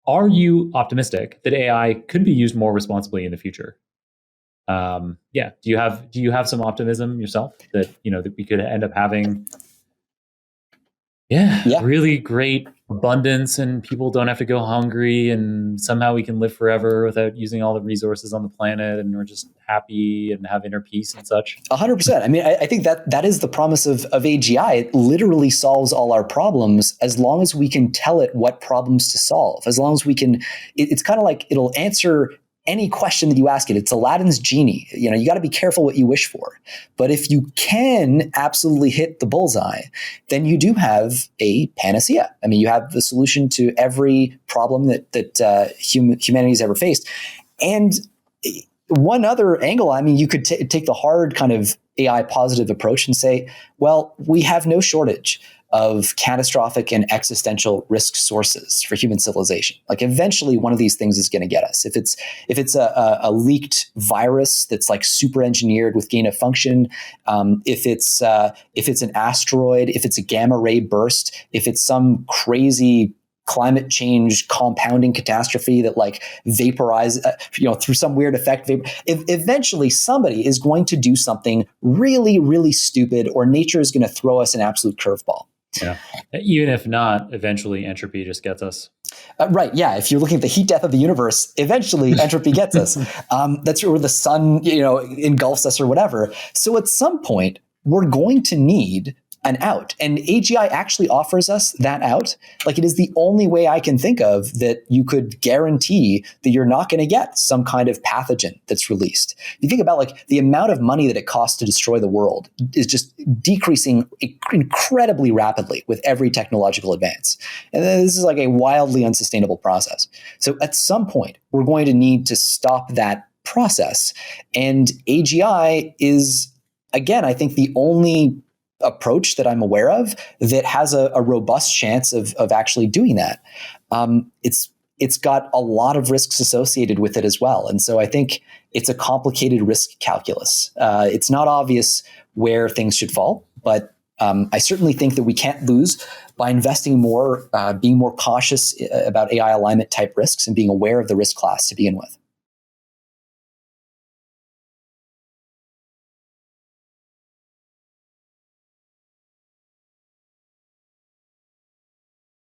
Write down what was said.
are you optimistic that AI could be used more responsibly in the future? Yeah. Do you have some optimism yourself that, that we could end up having, Yeah. really great abundance and people don't have to go hungry and somehow we can live forever without using all the resources on the planet and we're just happy and have inner peace and such? 100%. I mean, I think that is the promise of AGI. It literally solves all our problems as long as we can tell it what problems to solve. As long as we can, it's kind of like it'll answer any question that you ask it. It's Aladdin's genie. You got to be careful what you wish for. But if you can absolutely hit the bullseye, then you do have a panacea. I mean, you have the solution to every problem that humanity's ever faced. And one other angle, I mean, you could take the hard kind of AI positive approach and say, well, we have no shortage of catastrophic and existential risk sources for human civilization. Like eventually one of these things is going to get us. If it's a leaked virus that's like super engineered with gain of function, if it's an asteroid, if it's a gamma ray burst, if it's some crazy climate change compounding catastrophe that like vaporize, through some weird effect. Eventually somebody is going to do something really, really stupid, or nature is going to throw us an absolute curveball. Yeah. Even if not, eventually entropy just gets us. Right. Yeah. If you're looking at the heat death of the universe, eventually entropy gets us. That's where the sun, engulfs us or whatever. So at some point, we're going to need an out. And AGI actually offers us that out. Like, it is the only way I can think of that you could guarantee that you're not going to get some kind of pathogen that's released. You think about like the amount of money that it costs to destroy the world is just decreasing incredibly rapidly with every technological advance. And then this is like a wildly unsustainable process. So at some point, we're going to need to stop that process. And AGI is, again, I think the only approach that I'm aware of that has a robust chance of actually doing that. It's got a lot of risks associated with it as well. And so I think it's a complicated risk calculus. It's not obvious where things should fall, but I certainly think that we can't lose by investing more, being more cautious about AI alignment type risks and being aware of the risk class to begin with.